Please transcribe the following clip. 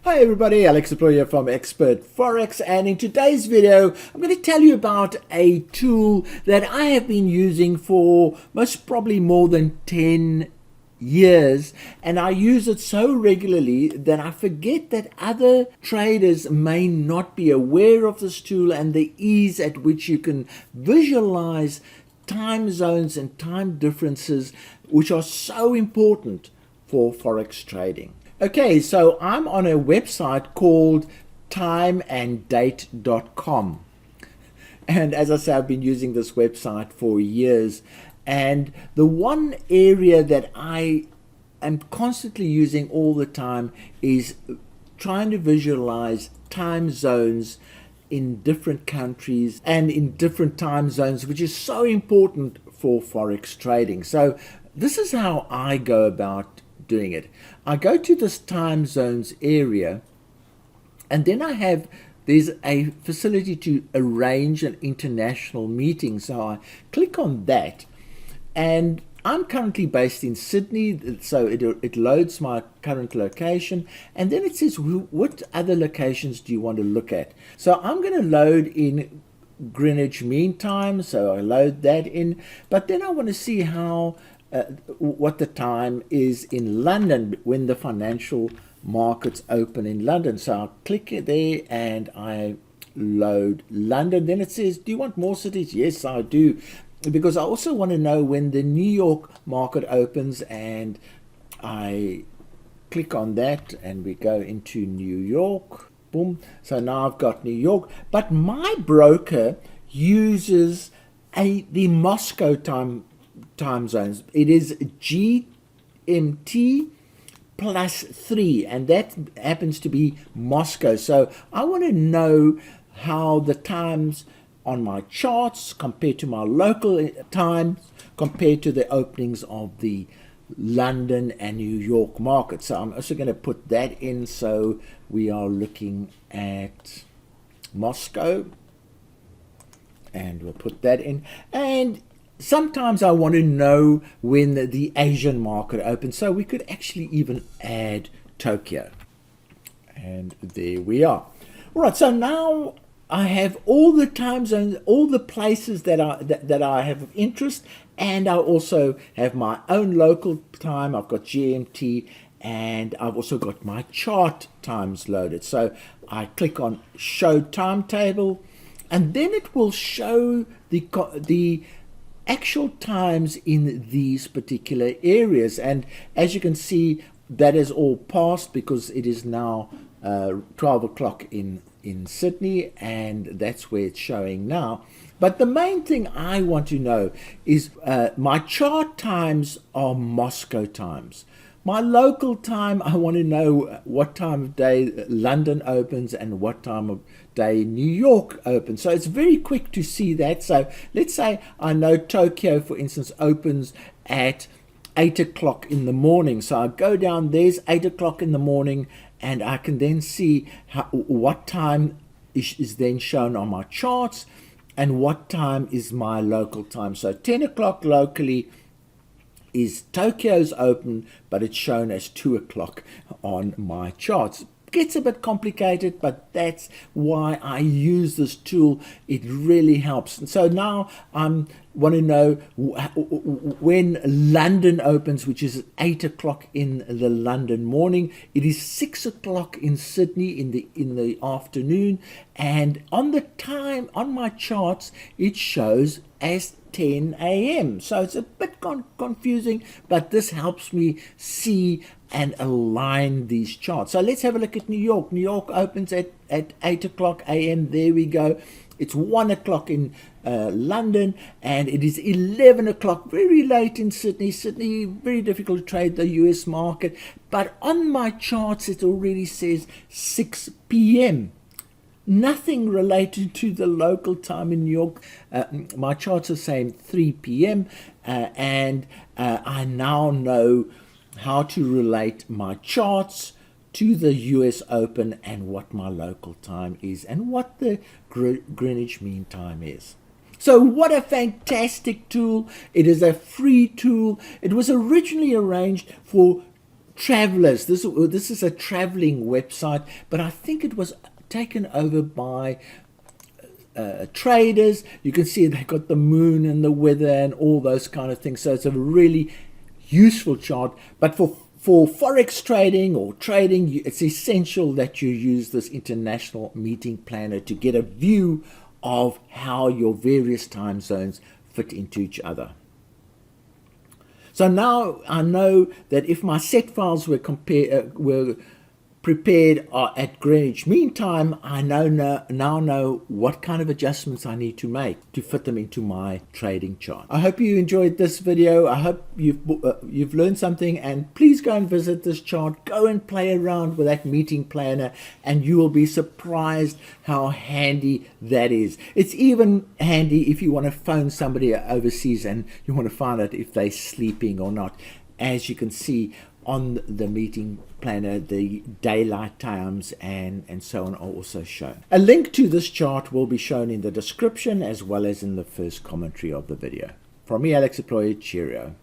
Hi everybody, Alex here from Expert Forex, and in today's video I'm going to tell you about a tool that I have been using for most probably more than 10 years, and I use it so regularly that I forget that other traders may not be aware of this tool and the ease at which you can visualize time zones and time differences, which are so important for Forex trading. Okay, so I'm on a website called timeanddate.com. And as I say, I've been using this website for years. And the one area that I am constantly using all the time is trying to visualize time zones in different countries and in different time zones, which is so important for Forex trading. So this is how I go about doing it. I go to this time zones area, and then there's a facility to arrange an international meeting. So I click on that, and I'm currently based in Sydney, so it loads my current location, and then it says what other locations do you want to look at. So I'm going to load in Greenwich Mean Time, so I load that in, but then I want to see what the time is in London when the financial markets open in London. So I'll click it there and I load London. Then it says, do you want more cities? Yes, I do, because I also want to know when the New York market opens, and I click on that and we go into New York. Boom. So now I've got New York, but my broker uses the Moscow time zones. It is GMT +3, and that happens to be Moscow. So I want to know how the times on my charts compared to my local times compared to the openings of the London and New York market. So I'm also going to put that in. So we are looking at Moscow, and we'll put that in. And sometimes I want to know when the Asian market opens, so we could actually even add Tokyo. And there we are. All right, so now I have all the time zones, all the places that I have of interest, and I also have my own local time. I've got GMT, and I've also got my chart times loaded. So I click on Show Timetable, and then it will show the actual times in these particular areas. And as you can see, that is all passed because it is now 12 o'clock in Sydney, and that's where it's showing now. But the main thing I want to know is my chart times are Moscow times. My local time, I want to know what time of day London opens and what time of day New York opens. So it's very quick to see that. So let's say I know Tokyo, for instance, opens at 8 o'clock in the morning. So I go down, there's 8 o'clock in the morning, and I can then see what time is then shown on my charts and what time is my local time. So 10 o'clock locally is Tokyo's open, but it's shown as 2 o'clock on my charts. Gets a bit complicated, but that's why I use this tool. It really helps. And so now I want to know when London opens, which is at 8 o'clock in the London morning. It is 6 o'clock in Sydney in the afternoon, and on the time on my charts it shows as 10 a.m. So it's a bit confusing, but this helps me see and align these charts. So let's have a look at New York. New York opens at 8 o'clock a.m. There we go. It's 1 o'clock in London, and it is 11 o'clock, very late in Sydney. Sydney, very difficult to trade the US market, but on my charts it already says 6 p.m. Nothing related to the local time in New York. My charts are saying 3 p.m. And I now know how to relate my charts to the US Open and what my local time is and what the Greenwich Mean Time is. So what a fantastic tool. It is a free tool. It was originally arranged for travelers. This is a traveling website, but I think it was taken over by traders. You can see they got the moon and the weather and all those kind of things. So it's a really useful chart. But for Forex trading or trading, it's essential that you use this international meeting planner to get a view of how your various time zones fit into each other. So now I know that if my set files were prepared at Greenwich Mean Time, I now know what kind of adjustments I need to make to fit them into my trading chart. I hope you enjoyed this video. I hope you've learned something, and please go and visit this chart. Go and play around with that meeting planner, and you will be surprised how handy that is. It's even handy if you want to phone somebody overseas and you want to find out if they're sleeping or not. As you can see on the meeting planner, the daylight times and so on are also shown. A link to this chart will be shown in the description as well as in the first commentary of the video. From me, Alex Employer, cheerio.